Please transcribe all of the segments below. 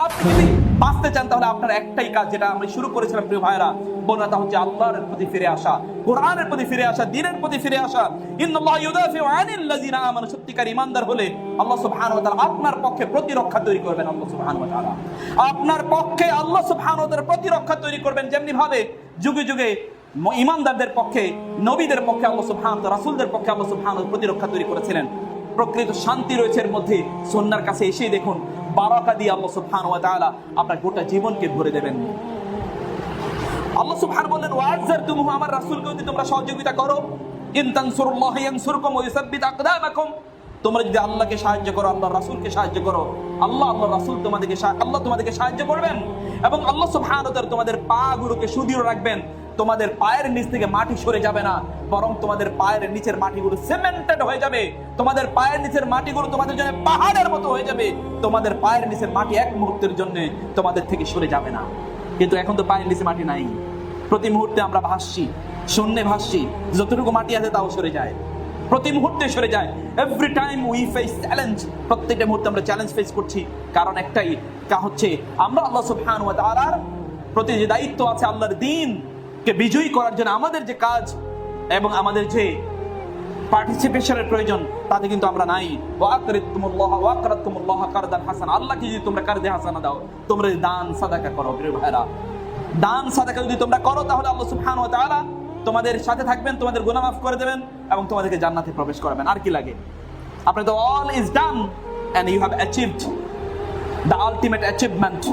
আপনি যদি বাঁচতে চান তাহলে আপনার একটাই কাজ, যেটা আমরা শুরু করেছিলাম প্রিয় ভাইরা বোনরা, তা হচ্ছে আল্লাহর প্রতি ফিরে আসা, কোরআনের প্রতি ফিরে আসা, দ্বীনের প্রতি ফিরে আসা। ইন্নাল্লাহা ইউদাফিউ আনিল লাযিনা আমানু, সত্যিকার ঈমানদার হলে আল্লাহ সুবহানাহু ওয়া তাআলা আপনার পক্ষে প্রতিরক্ষা তৈরি করবেন। আল্লাহ সুবহানাহু ওয়া তাআলা আপনার পক্ষে আল্লাহ সুবহানাহু ওয়া তাআলা প্রতিরক্ষা তৈরি করবেন, যেমনি ভাবে যুগে যুগে ঈমানদারদের পক্ষে, নবীদের পক্ষে আল্লাহ সুবহানাহু ওয়া তাআলা, রাসূলদের পক্ষে আল্লাহ সুবহানাহু ওয়া তাআলা প্রতিরক্ষা তৈরি করেছিলেন। প্রকৃত শান্তি রয়েছে এর মধ্যে। সুন্নাহর কাছে এসেই দেখুন বারাকা দিয়ে আল্লাহ সুবহানাহু ওয়া তাআলা আপনার গোটা জীবনকে ভরে দেবেন। আল্লাহ সুবহানাহু বলেন, ওয়া'আযারতুমুহু, আমার রাসূলকে যদি তোমরা সহযোগিতা করো, ইন তানসুরুল্লাহা ইয়ানসুরকুম ওয়া ইউসাব্বিত আকদামাকুম, তোমরা যদি আল্লাহকে সাহায্য করো, আল্লাহর রাসূলকে সাহায্য করো, আল্লাহর রাসূল তোমাদেরকে সাহায্য করবেন। এবং আল্লাহ সুবহানাহু ওয়া তাআলা তোমাদের পাগুলোকে সুদৃঢ় রাখবেন। তোমাদের পায়ের নিচ থেকে মাটি সরে যাবে না, বরং তোমাদের পায়ের নিচের মাটিগুলো সিমেন্টেড হয়ে যাবে। তোমাদের পায়ের নিচের মাটিগুলো তোমাদের জন্য পাহাড়ের মতো হয়ে যাবে। তোমাদের পায়ের নিচের মাটি এক মুহূর্তের জন্য তোমাদের থেকে সরে যাবে না। কিন্তু এখন তো পায়ের নিচে মাটি নাই, প্রতি মুহূর্তে আমরা ভাসছি, শূন্যে ভাসছি, যতটুকু মাটি আছে তাও সরে যায়, প্রতি মুহূর্তে সরে যায়। Every time we face challenge, প্রত্যেকটা মুহূর্তে আমরা চ্যালেঞ্জ ফেস করছি। কারণ একটাই, হচ্ছে আমরা আল্লাহ সুবহানাহু ওয়া তাআলার প্রতি যে দায়িত্ব আছে, আল্লাহর দ্বীনকে বিজয়ী করার জন্য আমাদের যে কাজ এবং আমাদের যে পার্টিসিপেশনের প্রয়োজন, তাতে কিন্তু আমরা নাই। ওয়াকরাতুমুল্লাহ কারদান হাসান, আল্লাহকে যদি তোমরা কারদে হাসানা দাও, তোমরা যদি দান সাদাকা করো, প্রিয় ভাইরা, দান সাদাকা যদি তোমরা করো, তাহলে আল্লাহ সুবহানাহু ওয়া তাআলা তোমাদের সাথে থাকবেন, তোমাদের গুনাহ মাফ করে দেবেন এবং তোমাদেরকে জান্নাতে প্রবেশ করাবেন। আর কি লাগে? আপনার তো all is done and you have achieved the ultimate achievement.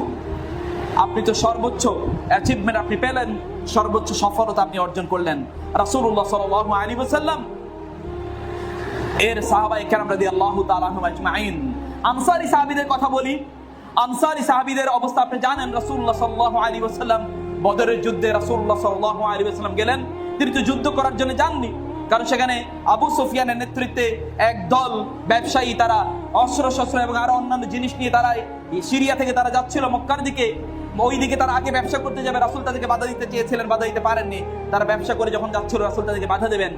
আপনি তো সর্বোচ্চ অ্যাচিভমেন্ট আপনি পেলেন, সর্বোচ্চ সফলতা আপনি অর্জন করলেন। রাসূলুল্লাহ সাল্লাল্লাহু আলাইহি ওয়াসাল্লাম এর সাহাবায়ে কেরাম রাদিয়াল্লাহু তাআলা আনহুম আজমাইন, আনসারী সাহাবীদের কথা বলি। আনসারী সাহাবীদের অবস্থা আপনি জানেন। রাসূলুল্লাহ সাল্লাল্লাহু আলাইহি ওয়াসাল্লাম বদরের যুদ্ধে রাসূলুল্লাহ সাল্লাল্লাহু আলাইহি ওয়াসাল্লাম গেলেন। তিনি তো যুদ্ধ করার জন্য যাননি, কারণ সেখানে আবু সুফিয়ানের নেতৃত্বে এক দল ব্যবসায়ী, তারা অস্ত্র শস্ত্র এবং আরো অন্যান্য জিনিস নিয়ে তারা সিরিয়া থেকে তারা যাচ্ছিল মক্কার দিকে। ওই দিকে তারা আগে ব্যবসা করতে যাবে, রাসূল তাদেরকে বাধা দিতে চেয়েছিলেন, বাধা দিতে পারেননি। তারা ব্যবসা করে যখন যাচ্ছিল, রাসূল তাদেরকে বাধা দেবেন।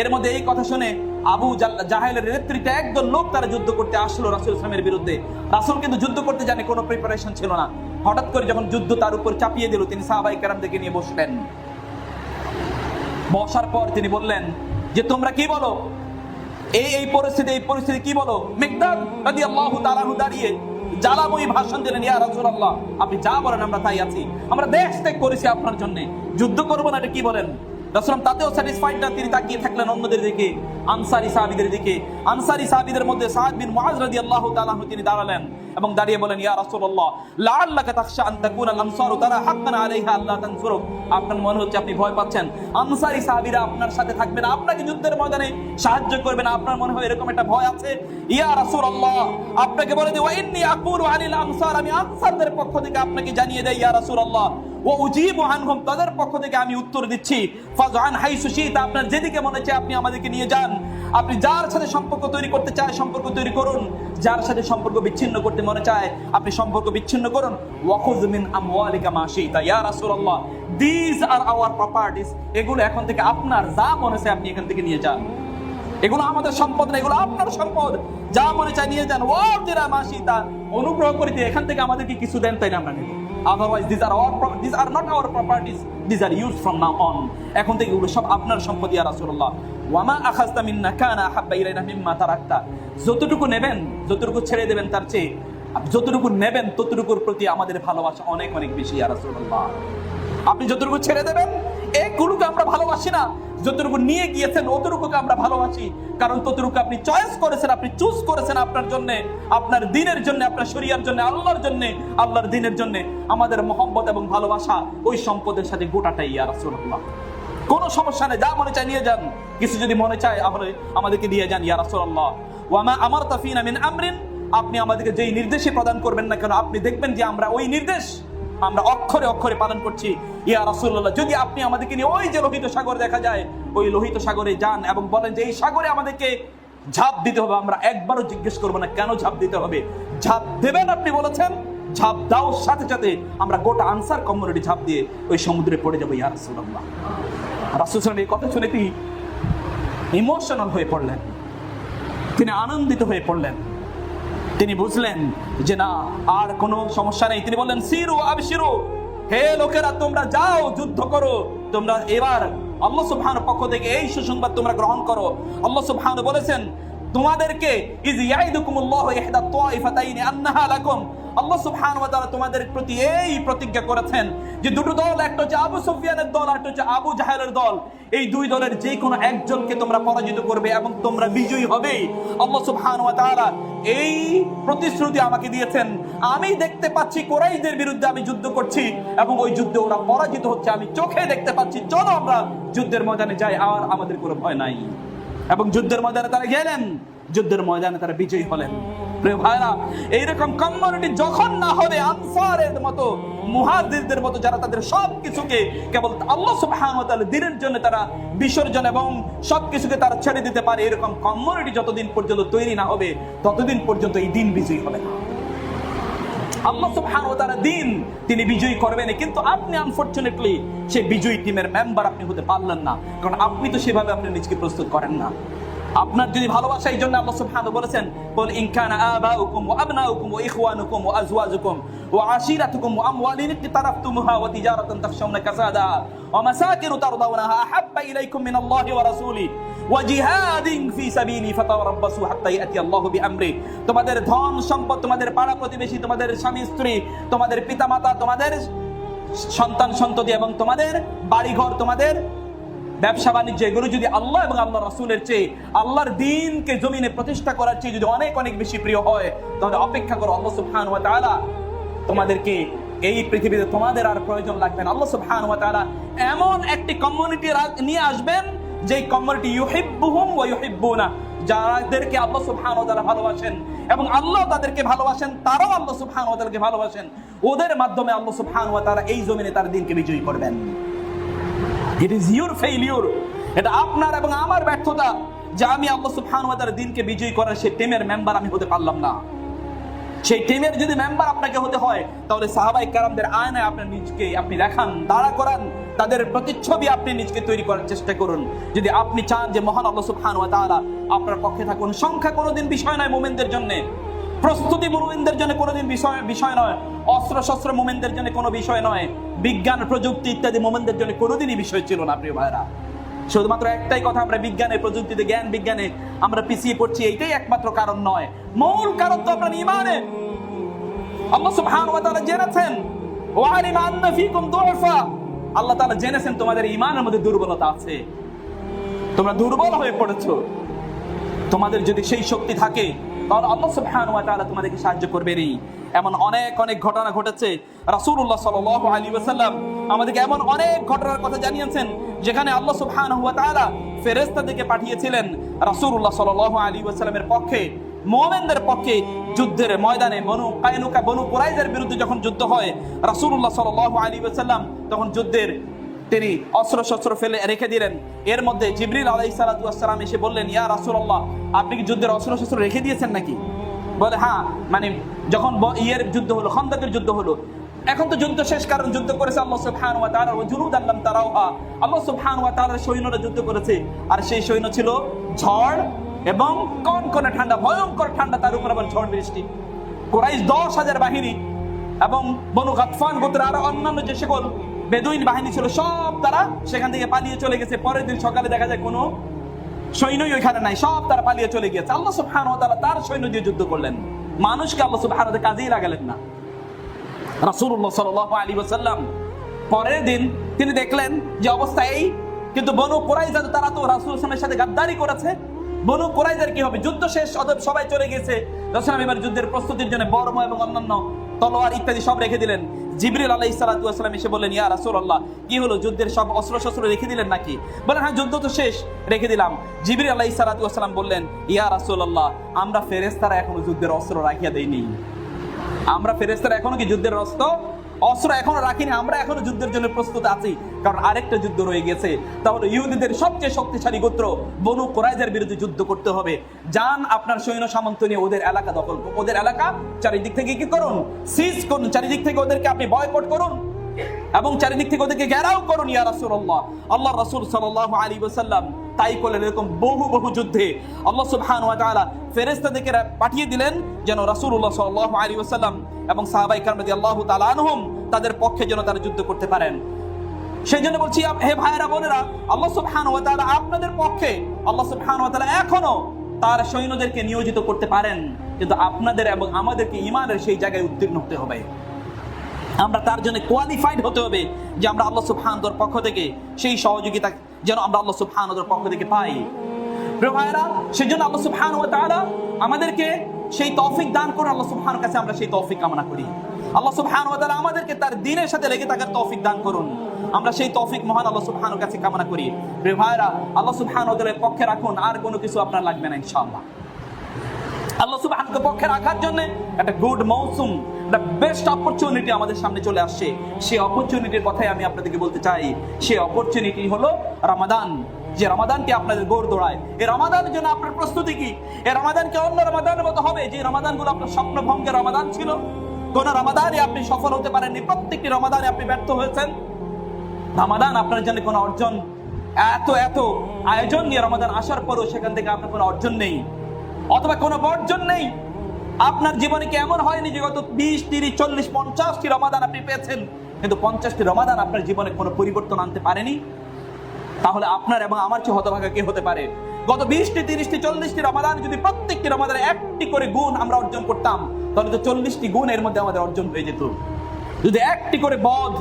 এর মধ্যে এই কথা শুনে আবু জাহেলের নেতৃত্বে একদল লোক তারা যুদ্ধ করতে আসলো রাসূল ইসলামের বিরুদ্ধে। রাসূল কিন্তু যুদ্ধ করতে জানে, কোনো প্রিপারেশন ছিল না। হঠাৎ করে যখন যুদ্ধ তার উপর চাপিয়ে দিল, তিনি সাহাবায়ে কেরামদেরকে নিয়ে বসলেন। বসার পর তিনি বললেন যে, তোমরা কি বলো, এই পরিস্থিতি কি বলো? মিকদাদ রাদিয়াল্লাহু তাআলা আনহু দাঁড়িয়ে জ্বালাময়ী ভাষণ দিলেন, ইয়া রাসূলুল্লাহ, আপনি যা বলেন আমরা তাই আছি। আমরা দেশ ত্যাগ করেছি আপনার জন্য, যুদ্ধ করবো না, এটা কি বলেন? রাসূল তাতেও স্যাটিসফাইড না, তিনি তাকিয়ে থাকলেন অন্যদের দিকে, আনসারী সাহাবীদের দিকে। আনসারী সাহাবীদের মধ্যে সাদ বিন মুআজ রাদিয়াল্লাহু তাআলা আনহু তিনি দাঁড়ালেন এবং দাঁড়িয়ে বলেন, ইয়া রাসূলুল্লাহ, লাআল্লাকা তাখশা আন তাকুনা আল-আনসারু তারা হাক্কান আলাইহা আল্লাহ তানসুরুক, আপনার মনে হচ্ছে আপনি ভয় পাচ্ছেন আনসারী সাহাবীরা আপনার সাথে থাকবে না, আপনাকে যুদ্ধের ময়দানে সাহায্য করবে না, আপনার মনে হয় এরকম একটা ভয় আছে। ইয়া রাসূলুল্লাহ, আপনাকে বলে দেই, ওয়া ইন্নী আকুলু আনিল আনসার, আমি আনসারদের পক্ষ থেকে আপনাকে জানিয়ে দেই, ইয়া রাসূলুল্লাহ, ওয়া উজিবু আনহুম, তাদের পক্ষ থেকে আমি উত্তর দিচ্ছি, ফাজআন হাইসু শিতা, আপনার যেদিকে মনে চায় আপনি আমাদেরকে নিয়ে যান। আপনি যার সাথে সম্পর্ক তৈরি করতে চায় সম্পর্ক তৈরি করুন, যার সাথে সম্পর্ক বিচ্ছিন্ন করতে মনে চায় আপনি সম্পর্ক বিচ্ছিন্ন করুন। ওয়াখুয মিন আমওয়ালিকা মা শিতা, ইয়া রাসূলুল্লাহ, দিস আর আওয়ার প্রপার্টিজ, এগুলো এখন থেকে আপনার, যা মনে চায় আপনি এখান থেকে নিয়ে যান। এগুলো আমাদের সম্পদ না, এগুলো আপনার সম্পদ, যা মনে চায় নিয়ে যান। ওয়াতিরা মা শিতা, অনুগ্রহ করে এখান থেকে আমাদেরকে কিছু দেন, তাই না আমরা নেব। Otherwise, these are not our properties. These are used from now on. এখন থেকে এগুলো সব আপনার সম্পদ, ইয়া রাসূলুল্লাহ। ওয়া মা আখাযতা মিন্না কানা আহাব্বা ইলাইনা মিম্মা তারাকতা, যতটুকু নেবেন, যতটুকু ছেড়ে দেবেন, তার চেয়ে যতটুকু নেবেন ততটুকুর প্রতি আমাদের ভালোবাসা অনেক অনেক বেশি, ইয়া রাসূলুল্লাহ। আপনি যতটুকু ছেড়ে দেবেন, এগুলোকে আমরা ভালোবাসি না, যতটুকু নিয়ে গিয়েছেন অতটুকুকে আমরা ভালোবাসি। কারণ ততটুকু আপনি চয়েস করেছেন, আপনি চুজ করেছেন আপনার জন্য, আপনার দ্বীনের জন্য, আপনার শরিয়ার জন্য, আল্লাহর জন্য, আল্লাহর দ্বীনের জন্য। আমাদের মহব্বত এবং ভালোবাসা ওই সম্পদের সাথে গোটাটাই, ইয়া রাসূলুল্লাহ। কোনো সমস্যা নেই, যা মনে চায় নিয়ে যান, কিছু যদি মনে চায় তাহলে আমাদেরকে দিয়ে যান, ইয়া রাসূলুল্লাহ। ওয়া মা আমারতা ফিনা মিন আমরিন, আপনি আমাদেরকে যেই নির্দেশই প্রদান করবেন না কেন, আপনি দেখবেন যে আমরা ওই নির্দেশ আমরা অক্ষরে অক্ষরে পালন করছি, ইয়া রাসূলুল্লাহ। যদি আপনি আমাদেরকে নিয়ে ওই যে লোহিত সাগর দেখা যায়, ওই লোহিত সাগরে যান এবং বলেন যে এই সাগরে আমাদেরকে ঝাঁপ দিতে হবে, আমরা একবারও জিজ্ঞেস করবো না কেন ঝাঁপ দিতে হবে। ঝাঁপ দেবেন আপনি বলেছেন, ঝাঁপ দাও, সাথে সাথে আমরা গোটা আনসার কমিউনিটি ঝাঁপ দিয়ে ওই সমুদ্রে পড়ে যাবো, ইয়া রাসূলুল্লাহ। রাসূল এই কথা শুনে তিনি ইমোশনাল হয়ে পড়লেন, তিনি আনন্দিত হয়ে পড়লেন। তিনি বুঝলেন যে না, আর কোনো সমস্যা নেই। তিনি বললেন, সিরু আবশিরু, হে লোকেরা তোমরা যাও, যুদ্ধ করো। তোমরা এবার আল্লাহ সুবহানাহু পক্ষ থেকে এই সুসংবাদ তোমরা গ্রহণ করো। আল্লাহ সুবহানাহু বলেছেন তোমাদেরকে, ইয ইয়াইদুকুমুল্লাহু ইহদা তাইফাতাইনি আন্নাহা লাকুম, আল্লাহ সুবহানাহু ওয়া তাআলা তোমাদের প্রতি এই প্রতিজ্ঞা করেছেন যে দুটো দল, একটা হচ্ছে আবু সুফিয়ানের দল, আর একটা হচ্ছে আবু জাহেলের দল, এই দুই দলের যে কোনো একজনকে তোমরা পরাজিত করবে এবং তোমরা বিজয়ী হবে। আল্লাহ সুবহানাহু ওয়া তাআলা এই প্রতিশ্রুতি আমাকে দিয়েছেন। আমি দেখতে পাচ্ছি কুরাইশদের বিরুদ্ধে আমি যুদ্ধ করছি এবং ওই যুদ্ধে ওরা পরাজিত হচ্ছে, আমি চোখে দেখতে পাচ্ছি। চলো আমরা যুদ্ধের ময়দানে যাই, আর আমাদের কোনো ভয় নাই। এবং যুদ্ধের ময়দানে তারা গেলেন, যুদ্ধের ময়দানে তারা বিজয়ী হলেন। প্রিয় ভাইরা, এইরকম কমিউনিটি যখন না হবে আনসারের মতো, মুহাজিরদের মতো, যারা তাদের সবকিছুকে কেবল আল্লাহ সুবহানাহু ওয়া তাআলা দ্বীনের জন্য তারা বিসর্জন এবং সবকিছুকে তারা ছেড়ে দিতে পারে, এরকম কমিউনিটি যতদিন পর্যন্ত তৈরি না হবে ততদিন পর্যন্ত এই দিন বিজয়ী হবে না। আল্লাহ সুবহানাহু ওয়া তাআলা দিন তিনি বিজয়ী করবেন, কিন্তু আপনি আনফরচুনেটলি সেই বিজয়ী টিমের মেম্বার আপনি হতে পারলেন না, কারণ আপনি তো সেভাবে আপনি নিজেকে প্রস্তুত করেন না। আপনার যদি ভালোবাসা, এই জন্য আল্লাহ সুবহানাহু বলেছেন, কুল ইন কানা আবাউকুম ওয়া আবনাউকুম ওয়া ইখওয়ানুকুম ওয়া আজওয়াজুকুম ওয়া আশিরাতুকুম ওয়া আমওয়ালিন ইকতারাফতুমুহা ওয়া তিজারাতান তাখশাউনা কাসাদাহা ওয়া মাসাকিন তারদাউনাহা আহাব্বা ইলাইকুম মিনাল্লাহি ওয়া রাসূলিহি ওয়া জিহাদিন ফি সাবিলি ফাতারাব্বাসু হাত্তা ইয়াতি আল্লাহু বিআমরি। তোমাদের ধন সম্পদ, তোমাদের পাড়া প্রতিবেশী, তোমাদের স্বামী স্ত্রী, তোমাদের পিতামাতা, তোমাদের সন্তান সন্ততি এবং তোমাদের বাড়িঘর, তোমাদের ব্যবসা বাণিজ্য, এগুলো যদি আল্লাহ এবং আল্লাহ রাসূলের চেয়ে, আল্লাহর দ্বীনকে জমিনে প্রতিষ্ঠা করার চেয়ে যদি অনেক অনেক বেশি প্রিয় হয়, তাহলে অপেক্ষা করো, আল্লাহ সুবহানাহু ওয়া তাআলা তোমাদেরকে এই পৃথিবীতে তোমাদের আর প্রয়োজন লাগবে না। আল্লাহ সুবহানাহু ওয়া তাআলা এমন একটি কমিউনিটি নিয়ে আসবেন, যে কমিউনিটি ইউহিব্বুহুম ওয়া ইউহিব্বুনা, যাদেরকে আল্লাহ সুবহানাহু ওয়া তাআলা ভালোবাসেন এবং আল্লাহ তাদেরকে ভালোবাসেন, তারাও আল্লাহ সুবহানাহু ওয়া তাআলাকে ভালোবাসেন। ওদের মাধ্যমে আল্লাহ সুবহানাহু ওয়া তাআলা এই জমিনে তার দ্বীনকে বিজয়ী করবেন। It is your failure, এটা আপনার এবং আমার ব্যর্থতা যে আমি আল্লাহ সুবহানাহু ওয়া তাআলার দ্বীনকে বিজয়ী করার সেই টিমের মেম্বার আমি হতে পারলাম না। সেই টিমের যদি মেম্বার আপনাকে হতে হয়, তাহলে সাহাবায়ে কেরামদের আয়নায় আপনার নিজকে আপনি দেখান, দাঁড়া করান, তাদের প্রতিচ্ছবি আপনি নিজকে তৈরি করার চেষ্টা করুন। যদি আপনি চান যে মহান আল্লাহ সুবহানাহু ওয়া তাআলা আপনার পক্ষে থাকুন, সংখ্যা কোনোদিন বিষয় নয় মুমিনদের জন্য, প্রস্তুতি মুমিনদের জন্য কোনোদিন বিষয় নয়, অস্ত্র শস্ত্র মুমিনদের জন্য কোনো বিষয় নয়, বিজ্ঞান প্রযুক্তি ইত্যাদি মুমিনদের জন্য কোনোদিনই বিষয় ছিল না। প্রিয় ভাইরা, শুধুমাত্র একটাই কথা, আমরা বিজ্ঞানে, প্রযুক্তিতে, জ্ঞান বিজ্ঞানে আমরা পিছিয়ে পড়ছি, এইটাই একমাত্র কারণ নয়। মূল কারণ তো আপনার ঈমানে। আল্লাহ সুবহানাহু ওয়া তাআলা জেনেছেন, ওয়া আলিমা আন্না ফীকুম দুআফা, আল্লাহ তাআলা জেনেছেন তোমাদের ঈমানের মধ্যে দুর্বলতা আছে, তোমরা দুর্বল হয়ে পড়েছো। তোমাদের যদি সেই শক্তি থাকে, তাহলে আল্লাহ সুবহানাহু ওয়া তাআলা তোমাদেরকে সাহায্য করবেনই। এমন অনেক অনেক ঘটনা ঘটেছে। রাসূলুল্লাহ সাল্লাল্লাহু আলাইহি ওয়াসাল্লাম আমাদেরকে এমন অনেক ঘটনার কথা জানিয়েছেন, যেখানে আল্লাহ সুবহানাহু ওয়া তাআলা ফেরেশতাদেরকে পাঠিয়েছিলেন রাসূলুল্লাহ সাল্লাল্লাহু আলাইহি ওয়াসাল্লামের পক্ষে, মুমিনদের পক্ষে যুদ্ধের ময়দানে। বনু কায়নুকা, বনু কুরাইজার বিরুদ্ধে যখন যুদ্ধ হয়, রাসূলুল্লাহ সাল্লাল্লাহু আলাইহি ওয়াসাল্লাম তখন যুদ্ধের তিনি অস্ত্র শস্ত্র ফেলে রেখে দিলেন। এর মধ্যে জিবরিল আলাইহিস সালাতু ওয়াস সালাম এসে বললেন, ইয়া রাসূলুল্লাহ, আপনি কি যুদ্ধের অস্ত্র শস্ত্র রেখে দিয়েছেন নাকি? বলে হ্যাঁ, মানে যখন ইয়ের যুদ্ধ হলো, খন্দকের যুদ্ধ হলো, এখন তো যুদ্ধ শেষ, কারণ যুদ্ধ করেছে আল্লাহ সুবহানাহু ওয়া তাআলা, ওয়া জুনুদান লাম তারাউহা, আল্লাহ সুবহানাহু ওয়া তাআলার সৈন্যরা যুদ্ধ করেছে, আর সেই সৈন্য ছিল ঝড় এবং কনকনে ঠান্ডা, ভয়ঙ্কর ঠান্ডা, তার উপর আবার ঝড় বৃষ্টি। কুরাইশ 10,000 বাহিনী এবং বনু গাতফান গোত্রের আরো অন্যান্য যে সকল বেদুইন বাহিনী ছিল, সব তারা সেখান থেকে পালিয়ে চলে গেছে। পরের দিন সকালে দেখা যায় কোনো সৈন্যই ওইখানে নাই, সব তারা পালিয়ে চলে গিয়েছে। আল্লাহ সুবহানাহু ওয়া তাআলা তার সৈন্য দিয়ে যুদ্ধ করলেন, মানুষকে আল্লাহ সুবহানাহু ওয়া তাআলা কাজেই লাগালেন না। রাসূলুল্লাহ সাল্লাল্লাহু আলাইহি ওয়াসাল্লাম পরের দিন তিনি দেখলেন যে অবস্থা এই, কিন্তু বনু কুরাইজা তারা তো রাসূল সাল্লাল্লাহু আলাইহি ওয়াসাল্লামের সাথে গাদ্দারি করেছে। বনু কুরাইজার কি হবে? যুদ্ধ শেষ, অতএব সবাই চলে গেছে। রাসূল এবার যুদ্ধের প্রস্তুতির জন্য বর্ম এবং অন্যান্য তলোয়ার ইত্যাদি সব রেখে দিলেন। জিবরিল আলাইহিস সালাতু ওয়াস সালাম এসে বললেন, ইয়া রাসূলুল্লাহ, কি হলো, যুদ্ধের সব অস্ত্র শস্ত্র রেখে দিলেন নাকি? বলেন, হ্যাঁ, যুদ্ধ তো শেষ, রেখে দিলাম। জিবরিল আলাইহিস সালাতু ওয়াস সালাম বললেন, ইয়া রাসূলুল্লাহ, আমরা ফেরেশতারা এখনো যুদ্ধের অস্ত্র রাখিয়া দেইনি। আমরা ফেরেশতারা এখনো কি যুদ্ধের অস্ত্র এখনো রাখিনি, আমরা এখনো যুদ্ধের জন্য প্রস্তুত আছি, কারণ আরেকটা যুদ্ধ রয়ে গেছে। তাহলে ইহুদীদের সবচেয়ে শক্তিশালী গোত্র বনু কুরাইজার বিরুদ্ধে যুদ্ধ করতে হবে। যান আপনার সৈন্য সামন্ত নিয়ে ওদের এলাকা দখল করুন, ওদের এলাকা চারিদিক থেকে কি করুন, সিজ করুন, চারিদিক থেকে ওদেরকে আপনি বয়কট করুন এবং চারিদিক থেকে ওদেরকে ঘেরাও করুন। ইয়া রাসূলুল্লাহ, আল্লাহর রাসূল সাল্লাল্লাহু আলাইহি ওয়াসাল্লাম তাই করলেন। এরকম বহু বহু যুদ্ধে আল্লাহ সুবহানাহু ওয়া তাআলা ফেরেশতাদেরকে পাঠিয়ে দিলেন যেন রাসূলুল্লাহ সাল্লাল্লাহু আলাইহি ওয়াসাল্লাম এবং সাহাবায়ে কেরাম রাদিয়াল্লাহু তাআলা আনহুম তাদের পক্ষে যেন তারা যুদ্ধ করতে পারেন। সেই জন্য বলছি, হে ভাইয়েরা বোনেরা, আল্লাহ সুবহানাহু ওয়া তাআলা আপনাদের পক্ষে, আল্লাহ সুবহানাহু ওয়া তাআলা এখনো তার সৈন্যদেরকে নিয়োজিত করতে পারেন, কিন্তু আপনাদের এবং আমাদেরকে ঈমানের সেই জায়গায় উত্তীর্ণ হতে হবে। আমরা তার জন্য কোয়ালিফাইড হতে হবে যে আমরা আল্লাহ সুবহানাহু ওয়া তাআলার পক্ষ থেকে সেই সহযোগিতা যেন আমরা আল্লাহ সুবহানাহু ওয়া তাআলার পক্ষ থেকে পাই। প্রিয় ভাইয়েরা, সেই জন্য আল্লাহ সুবহানাহু ওয়া তাআলা আমাদেরকে সেই তৌফিক দান করে, আল্লাহ সুবহানাহু ওয়া তাআলার কাছে আমরা সেই তৌফিক কামনা করি। আল্লাহ সুবহানাহু ওয়া তাআলা আমাদেরকে তার দ্বীনের সাথে লেগে থাকার তৌফিক দান করুন। আমরা সেই তৌফিক মহান আল্লাহ সুবহানাহু ওয়া তাআলার কাছে কামনা করি। প্রিয় ভাইয়েরা, আল্লাহ সুবহানাহু ওয়া তাআলার পক্ষে রাখুন, আর কোনো কিছু আপনার লাগবে না ইনশাআল্লাহ। আল্লাহ সুবহানাহু ওয়া তাআলার পক্ষে রাখার জন্য একটা গুড মৌসুম, একটা বেস্ট অপরচুনিটি আমাদের সামনে চলে আসছে। সেই অপরচুনিটির কথাই আমি আপনাদেরকে বলতে চাই। সেই অপরচুনিটি হলো রমাদান। যে রমাদানকে আপনাদের গোড় দৌড়ায়, এই রমাদানের জন্য আপনার প্রস্তুতি কি? এই রমাদানকে অন্য রমাদানের মতো হবে যে রমাদানগুলো আপনার স্বপ্ন ভঙ্গের রমাদান ছিল? কোন রমাদানে আপনি সফল হতে পারেননি, প্রত্যেকটি রমাদানে আপনি ব্যর্থ হয়েছেন। রমাদান আপনার জন্য কোনো অর্জন, এত এত আয়োজন নিয়ে রমাদান আসার পরও সেখান থেকে আপনার কোনো অর্জন নেই অথবা কোনো বর্জন নেই। আপনার জীবনে কি এমন হয়নি যে গত 20, 30, 40, 50টি রমাদান আপনি পেয়েছেন, কিন্তু 50টি রমাদান আপনার জীবনে কোনো পরিবর্তন আনতে পারেনি? তাহলে আপনার এবং আমার চেয়ে হতভাগা কে হতে পারে? গত 20টি, 30টি, 40টি রমাদান যদি প্রত্যেকটি রমাদানে একটি করে গুণ আমরা অর্জন করতাম, তাহলে তো 40টি গুণ এর মধ্যে আমাদের অর্জন হয়ে যেত। যদি একটি করে বদ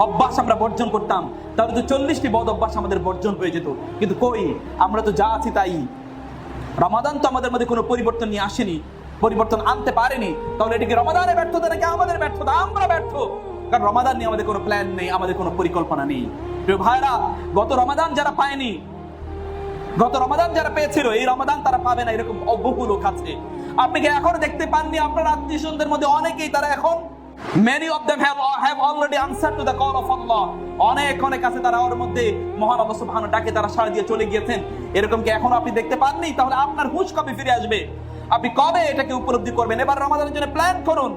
অভ্যাস আমরা বর্জন করতাম, তাহলে তো 40টি বদ অভ্যাস আমাদের বর্জন হয়ে যেত। কিন্তু কই, আমরা তো যা আছি তাই। রমাদান তো আমাদের মধ্যে কোনো পরিবর্তন নিয়ে আসেনি, পরিবর্তন আনতে পারেনি। তাহলে এটিকে রমাদানের ব্যর্থতা নাকি আমাদের ব্যর্থতা? আমরা ব্যর্থ, কারণ রমাদান নিয়ে আমাদের কোনো প্ল্যান নেই, আমাদের কোনো পরিকল্পনা নেই। প্রিয় ভাইরা, গত রমাদান যারা পায়নি, গত রমাদান যারা পেয়েছিল, এই রমাদান তারা পাবে না, এরকম বহু লোক আছে। আপনি কি এখনো দেখতে পাননি আপনার আত্মীয়স্বজনদের মধ্যে অনেকেই তারা এখন many of them have already answered to the call of Allah? অনেক আছে তারা ওর মধ্যে মহান আল্লাহ সুবহানাহু ডাকে তারা সাড়া দিয়ে চলে গিয়েছেন। এরকম কি এখনো আপনি দেখতে পাননি? তাহলে আপনার হুঁশ কবে ফিরে আসবে? আপনি কবে এটাকে উপলব্ধি করবেন? এবার রমাদানের জন্য প্ল্যান করুন,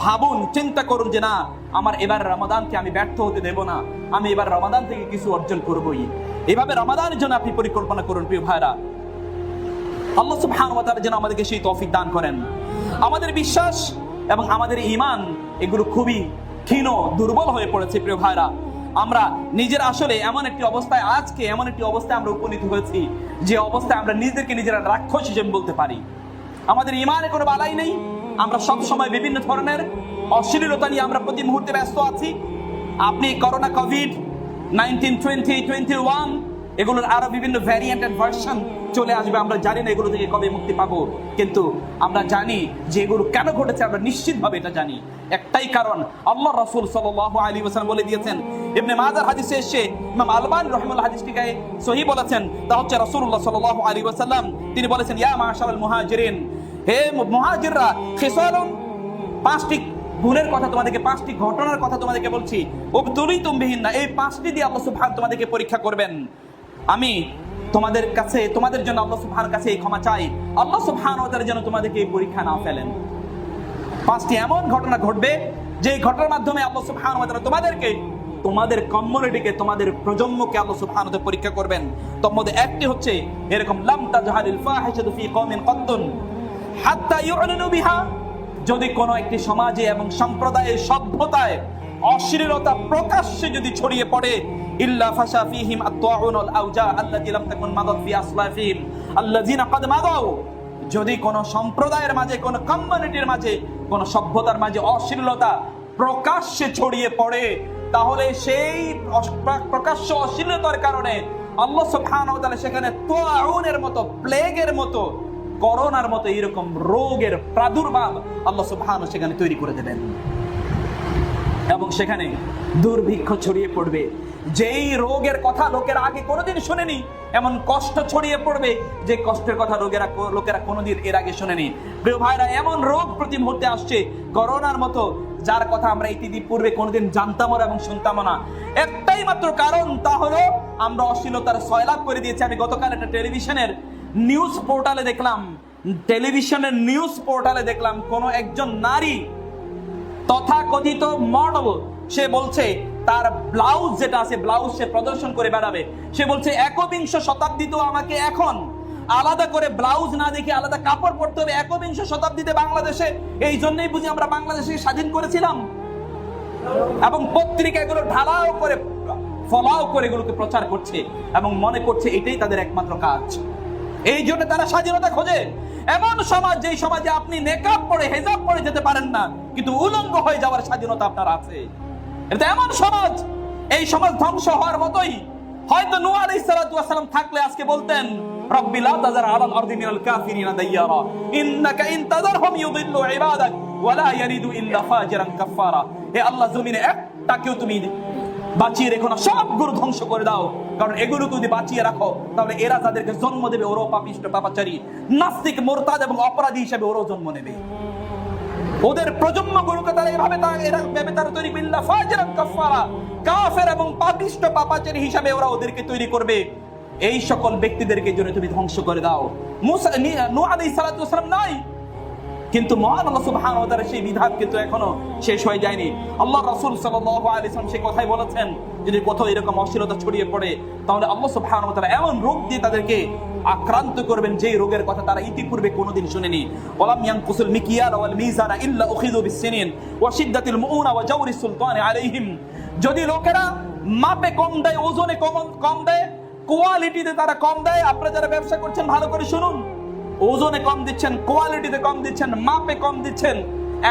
ভাবুন, চিন্তা করুন যে না, আমার এবার রমাদানকে আমি ব্যর্থ হতে দেব না, আমি এবার রমাদান থেকে কিছু অর্জন করবই। এভাবে রমাদানের জন্য আপনি পরিকল্পনা করুন। প্রিয় ভাইরা, আল্লাহ সুবহানাহু ওয়া তাআলা যেন আমাদেরকে সেই তৌফিক দান করেন। আমাদের বিশ্বাস এবং আমাদের ঈমান এগুলো খুবই ক্ষীণ, দুর্বল হয়ে পড়েছে। প্রিয় ভাইরা, আমরা নিজেরা আসলে এমন একটি অবস্থায়, আজকে এমন একটি অবস্থায় আমরা উপনীত হয়েছি যে অবস্থায় আমরা নিজেদেরকে নিজেরা রাক্ষস হিসেবে বলতে পারি। আমাদের ঈমানে কোনো বালাই নেই। আমরা সব সময় বিভিন্ন ধরনের অশ্লীলতা নিয়ে আমরা প্রতি মুহূর্তে ব্যস্ত আছি। আপনি করোনা, কোভিড-19, 20, 21 এগুলোর আরো বিভিন্ন ভ্যারিয়েন্ট এন্ড ভার্সন চলে আসবে। আমরা জানি না এগুলো থেকে কবে মুক্তি পাবো, কিন্তু আমরা জানি যে এগুলো কেন ঘটেছে। আমরা নিশ্চিতভাবে এটা জানি, একটাই কারণ, আল্লাহ রাসূল সাল্লাল্লাহু আলাইহি ওয়াসাল্লাম বলে দিয়েছেন। ইবনে মাজাহ হাদিসে এসে ইমাম আলবানী রাহিমাহুল্লাহ হাদিসটিকে সহিহ বলেছেন। তা হচ্ছে রাসূলুল্লাহ সাল্লাল্লাহু আলাইহি ওয়াসাল্লাম তিনি বলেছেন, ইয়া মাশারাল মুহাজিরিন, হে মুহাজিররা, খিসালুন, 5টি গুণের কথা তোমাদেরকে, 5টি ঘটনার কথা তোমাদেরকে বলছি। উবতুলিতুম বিহিন্না, এই 5টি দিয়ে আল্লাহ সুবহানাহু তোমাদেরকে পরীক্ষা করবেন। আমি তোমাদের কাছে, তোমাদের জন্য আল্লাহ সুবহানাহু কাছে এই ক্ষমা চাই, আল্লাহ সুবহানাহু ওয়া তাআলা যেন তোমাদেরকে এই পরীক্ষা না ফেলেন। 5টি এমন ঘটনা ঘটবে যে ঘটনার মাধ্যমে আল্লাহ সুবহানাহু ওয়া তাআলা তোমাদেরকে, তোমাদের কমিউনিটিকে, তোমাদের প্রজন্মকে আল্লাহ সুবহানাহু ওয়া তাআলা পরীক্ষা করবেন। তার মধ্যে একটি হচ্ছে এরকম, লাম তাজহারিল ফাহিশাতু ফি কওমিন কাদ্দুন হাত্তা ইউ'লিনু বিহা, যদি কোনো একটি সমাজে এবং সম্প্রদায়ে, সভ্যতায় অশ্লীলতা প্রকাশ্যে যদি ছড়িয়ে পড়ে, ইল্লা ফাশা ফীহিম আত-তাউন ওয়াল আওজা আল্লাতী লাম তাকুন মাদাত ফি আসলাফিহিম আল্লাযীনা ক্বাদ মাদাউ, যদি কোনো সম্প্রদায়ের মাঝে, কোনো কমিউনিটির মাঝে, কোনো সভ্যতার মাঝে অশ্লীলতা প্রকাশ্যে ছড়িয়ে পড়ে, তাহলে সেই প্রকাশ্য অশ্লীলতার কারণে আল্লাহ সুবহানাহু ওয়া তাআলা সেখানে তাউনের মতো, প্লেগের মতো, করোনার মতো এরকম রোগের প্রাদুর্ভাব আল্লাহ সুবহানাহু সেখানে তৈরি করে দেবেন এবং সেখানে দুর্ভিক্ষ ছড়িয়ে পড়বে। যেই রোগের কথা লোকেরা আগে কোনোদিন শুনেনি, এমন কষ্ট ছড়িয়ে পড়বে যে কষ্টের কথা লোকেরা কোনোদিন এর আগে শুনেনি। প্রিয় ভাইরা, এমন রোগ প্রতি মুহূর্তে আসছে করোনার মতো, যার কথা আমরা ইতিপূর্বে কোনোদিন জানতাম না এবং শুনতাম না। একটাই মাত্র কারণ, তা হলো আমরা অশ্লীলতার সয়লাভ করে দিয়েছি। আমি গতকাল একটা টেলিভিশনের নিউজ পোর্টালে দেখলাম কোন একজন নারী তথাকথিত মডেল, সে বলছে তার ব্লাউজ যেটা আছে ব্লাউজ সে প্রদর্শন করে বেড়াবে। সে বলছে 21 শতাব্দীতেও আমাকে এখন আলাদা করে ব্লাউজ না দেখে আলাদা কাপড় পরতে হবে 21 শতাব্দীতে বাংলাদেশে। এই জন্যই বুঝি আমরা বাংলাদেশকে স্বাধীন করেছিলাম। এবং পত্রিকা এগুলো ঢালাও করে ফলাও করে এগুলোকে প্রচার করছে এবং মনে করছে এটাই তাদের একমাত্র কাজ। এই জন্য তারা স্বাধীনতা খোঁজে। এমন সমাজ, যেই সমাজে আপনি নেকাব পরে হেজাব পরে যেতে পারেন না, কিন্তু উলঙ্গ হয়ে যাওয়ার স্বাধীনতা আপনার আছে। এটা এমন সমাজ, এই সমাজ ধ্বংস হওয়ার মতোই। হয়তো নূহ আলাইহিস সালাতু ওয়াস সালাম থাকলে আজকে বলতেন, রব্বি লা তাযার আলাল আরদি মিনাল কাফিরিনা দাইয়ারা ইন্নাকা ইন তাযারহুম ইউদিল্লু ইবাদাক ওয়া লা ইয়ালিদু ইল্লা ফাজিরান কাফারা। হে আল্লাহ, জমিনে একটাকেও তুমি বাঁচিয়ে রেখো না, সবগুলো ধ্বংস করে দাও। কারণ এগুলো যদি বাঁচিয়ে রাখো তাহলে এরা যাদেরকে জন্ম দেবে ওরাও পাপিষ্ট, পাপাচারী, নাস্তিক, মুরতাদ এবং অপরাধী হিসেবে ওরাও জন্ম নেবে। ওদের প্রজন্মগুলোকে তারা এভাবে তারা তৈরি বিল্লাহ ফাজিরান কাফারা, কাফের এবং পাপিষ্ট পাপাচারী হিসাবে ওরা ওদেরকে তৈরি করবে। এই সকল ব্যক্তিদেরকে জন্য তুমি ধ্বংস করে দাও। নূহ আলাইহিস সালাতু ওয়াস সালাম নাই, কিন্তু মহান আল্লাহ সুবহানাহু ওয়া তাআলা সেই বিধান কিন্তু এখনো শেষ হয়ে যায়নি। আল্লাহ রাসূল সাল্লাল্লাহু আলাইহি ওয়াসাল্লাম সেই কথাই বলেছেন, যদি কোথাও এরকম অশ্লীলতা ছড়িয়ে পড়ে তাহলে আল্লাহ সুবহানাহু ওয়া তাআলা এমন রোগ দিয়ে তাদেরকে আক্রান্ত করবেন যেই রোগের কথা তারা ইতিপূর্বে কোনোদিন শুনেনি। ওয়ালাম ইয়ানকুসুল মিকিয়াল ওয়াল মিজানা ইল্লা উখিযু বিসসিনিন ওয়া শিদ্দাতিল মুউনা ওয়া জাওরিস সুলতানি আলাইহিম। যদি লোকেরা মাপে কম দেয়, ওজনে কম দেয়, কোয়ালিটিতে তারা কম দেয়, আপনারা যারা ব্যবসা করছেন ভালো করে শুনুন, ওজনে কম দিচ্ছেন, কোয়ালিটিতে কম দিচ্ছেন, মাপে কম দিচ্ছেন,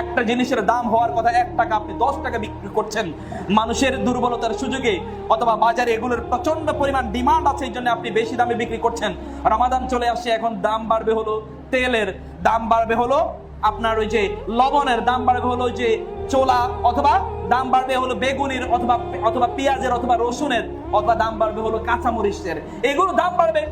একটা জিনিসের দাম হওয়ার কথা 1 টাকা আপনি 10 টাকা বিক্রি করছেন। মানুষের দুর্বলতার সুযোগে অথবা বাজারে এগুলোর প্রচন্ড পরিমাণ ডিমান্ড আছে, এই জন্য আপনি বেশি দামে বিক্রি করছেন। রমাদান চলে আসছে, এখন দাম বাড়বে হলো তেলের, দাম বাড়বে হলো আপনার ওই যে লবণের, দাম বাড়বে হলো যে চোলা, অথবা দাম বাড়বে হলো বেগুনের, অথবা পেঁয়াজের, অথবা রসুনের, অথবা দাম বাড়বে হলো কাঁচামরিচের। এগুলো দাম বাড়বে,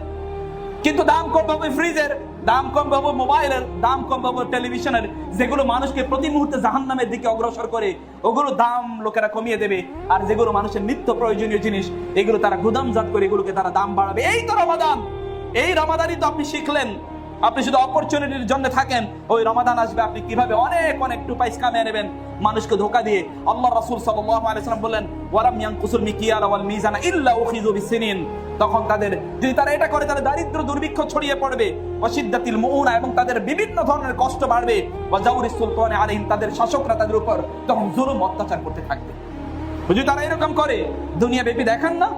কিন্তু দাম কম হবে ফ্রিজের, দাম কম হবে মোবাইলের, দাম কম হবে টেলিভিশনের, যেগুলো মানুষকে প্রতি মুহূর্তে জাহান্নামের দিকে অগ্রসর করে, ওগুলো দাম লোকেরা কমিয়ে দেবে। আর যেগুলো মানুষের নিত্য প্রয়োজনীয় জিনিস, এগুলো তারা গুদামজাত করে এগুলোকে তারা দাম বাড়াবে। এই তো রমাদান, এই রমাদানই তো আপনি শিখলেন। আপনি শুধু অপরচুনিটির জন্য থাকেন, ওই রমাদান আসবে আপনি কিভাবে অনেক অনেক টুপাইস কামিয়ে নেবেন মানুষকে ধোঁকা দিয়ে। আল্লাহ রাসূল সাল্লাল্লাহু আলাইহি ওয়াসাল্লাম বললেন, ওয়ালাম ইয়ানকুসুল মিকিয়াল ওয়াল মিজানা ইল্লা উখিযু বিসসিনিন। তখন যদি তারা এটা করে তাহলে দারিদ্র দুর্ভিক্ষ ছড়িয়ে পড়বে, ওয়াশিদ্দাতিল মুউনা, এবং তাদের বিভিন্ন ধরনের কষ্ট বাড়বে, ওয়া জাওরিস সুলতানি আলাইহিম, তাদের শাসকরা তাদের উপর তখন জুলুম অত্যাচার করতে থাকবে। যদি তারা এরকম করে দুনিয়া ব্যাপী, দেখেন না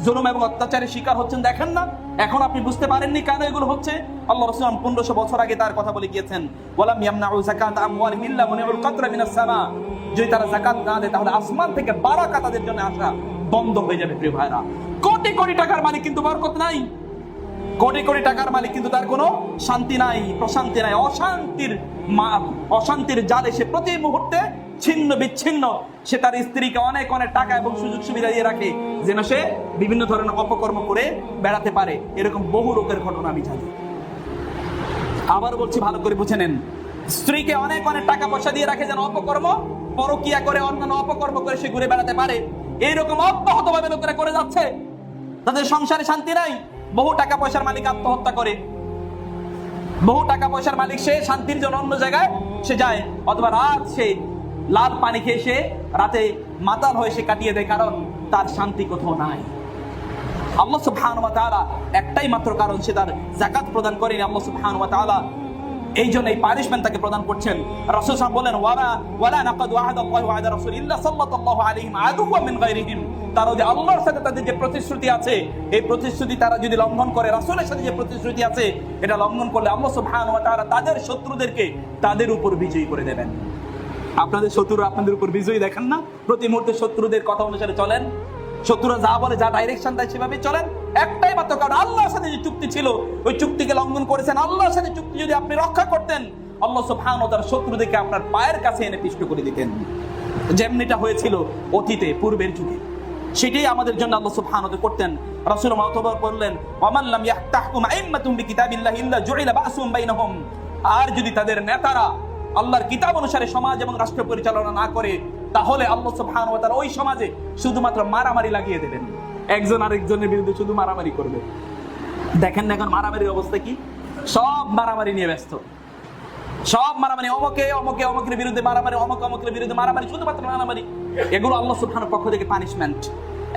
জুলুম এবং অত্যাচারের শিকার হচ্ছেন, দেখেন না এখন আপনি বুঝতে পারেননি কেন এগুলো হচ্ছে? আল্লাহ রাসূল 1500 বছর আগে তার কথা বলে গিয়েছেন, ওয়ালাম ইয়ামনাউ যাকাত আমওয়ালিহিম ইল্লা মুনিউল কাতরা মিনাস সামা। যদি তারা যাকাত না দেয় তাহলে আসমান থেকে বারাকা তাদের জন্য আসা বন্ধ হয়ে যাবে। প্রিয় ভাইরা, কোটি কোটি টাকার মালিক কিন্তু বরকত নাই, কোটি কোটি টাকার মালিক কিন্তু তার কোনো শান্তি নাই, প্রশান্তি নাই, অশান্তির জালে সে প্রতি মুহূর্তে ছিন্ন বিচ্ছিন্ন। সে তার স্ত্রীকে অনেক অনেক টাকা এবং সুযোগ সুবিধা দিয়ে রাখে যেন সে বিভিন্ন ধরনের অপকর্ম করে বেড়াতে পারে। এরকম বহু লোকের ঘটনা আমি জানি। আবার বলছি, ভালো করে বুঝে নেন, স্ত্রীকে অনেক অনেক টাকা পয়সা দিয়ে রাখে যেন অপকর্ম, পরকিয়া করে, অন্যান্য অপকর্ম করে সে ঘুরে বেড়াতে পারে। এইরকম অব্যাহতভাবে লোকেরা করে যাচ্ছে, তাদের সংসারে শান্তি নাই। বহু টাকা পয়সার মালিক আত্মহত্যা করে, বহু টাকা পয়সার মালিক সে শান্তির জন্য অন্য জায়গায় সে যায়, অথবা রাত সে লাল পানি খেয়ে সে রাতে মাতাল হয়ে সে কাটিয়ে দেয়, কারণ তার শান্তি কোথাও নাই। আল্লাহ সুবহানাহু ওয়া তাআলা একটাই মাত্র কারণ, সে তার যাকাত প্রদান করেনি। আল্লাহ সুবহানাহু ওয়া তাআলা এই জন্য এই পানিশমেন্ট তাকে প্রদান করছেন। রাসূল সাল্লাল্লাহু আলাইহি ওয়াসাল্লাম বলেন, ওয়ালা নাকাদু আহাদাল্লাহি ওয়া আহাদা রাসূলিল্লাহ সাল্লাল্লাহু আলাইহি আদুওয়া মিন গায়রিহিম। তারা যে আল্লাহর সাথে তাদের যে প্রতিশ্রুতি আছে, এই প্রতিশ্রুতি তারা যদি লঙ্ঘন করে, রাসূলের সাথে যে প্রতিশ্রুতি আছে এটা লঙ্ঘন করলে আল্লাহ সুবহানাহু ওয়া তাআলা তাদের শত্রুদেরকে তাদের উপর বিজয়ী করে দেবেন। আপনাদের শত্রুরা আপনাদের উপর বিজয়ী দেখেন না? প্রতি মুহূর্তে শত্রুদের কথা অনুসারে চলেন, শত্রুরা যা বলে, যা ডাইরেকশন দেয় সেভাবে চলেন। একটাই মাত্র কারণ, আল্লাহর সাথে যে চুক্তি ছিল ওই চুক্তিকে লঙ্ঘন করেছেন। আল্লাহর সাথে চুক্তি যদি আপনি রক্ষা করতেন, আল্লাহ সুবহানাহু ওয়া তাআলা শত্রুদেরকে আপনার পায়ের কাছে এনে পিষ্ট করে দিতেন, যেমনিটা হয়েছিল অতীতে পূর্বের যুগে। সেটাই আমাদের জন্য আল্লাহ সুবহানাহু ওয়া তাআলা করতেন। রাসূল মাওতবার বললেন, ওয়ামান লাম ইয়াহতাহকুম আইম্মাতুম বিকিতাবিল্লাহি ইল্লা জুইলা বাসুম বাইনহুম। আর যদি তাদের নেতারা আল্লাহর কিতাব অনুসারে সমাজ এবং রাষ্ট্র পরিচালনা না করে, তাহলে আল্লাহ সুবহানাহু ওয়া তাআলা ওই সমাজে শুধুমাত্র মারামারি লাগিয়ে দেবেন, একজন আরেকজনের বিরুদ্ধে শুধু মারামারি করবে। দেখেন না এখন মারামারির অবস্থা কি? সব মারামারি নিয়ে ব্যস্ত। সব মারামারি, অমকের বিরুদ্ধে মারামারি, অমকের বিরুদ্ধে মারামারি, শুধুমাত্র মারামারি। এগুলো আল্লাহ সুবহানাহু পক্ষ থেকে পানিশমেন্ট।